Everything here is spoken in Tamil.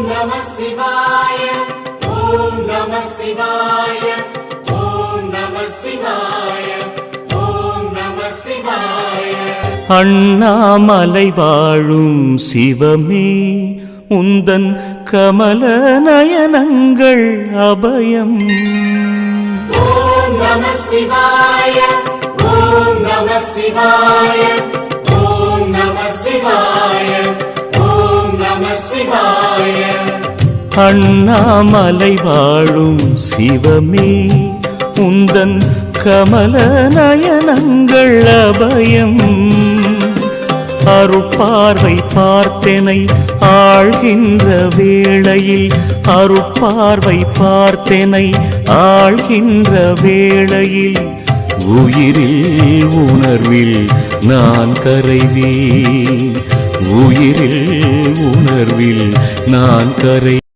Namah Shivaya, Om Namah Shivaya, Om Namah Shivaya, Om Namah Shivaya. Annamalai வாழும் சிவமே உந்தன் கமல நயனங்கள் அபயம். Om Namah Shivaya, Om Namah Shivaya, Om Namah Shivaya, Om Namah Shivaya. Annamalai வாழும் சிவமே உந்தன் கமல நயனங்கள் அபயம். அருட்பார்வை பார்த்தெனை ஆழ்கின்ற வேளையில், அருட்பார்வை பார்த்தெனை ஆழ்கின்ற வேளையில், உயிரில் உணர்வில் நான் கரைவேன், உயிரில் உணர்வில் நான் கரைவேன்.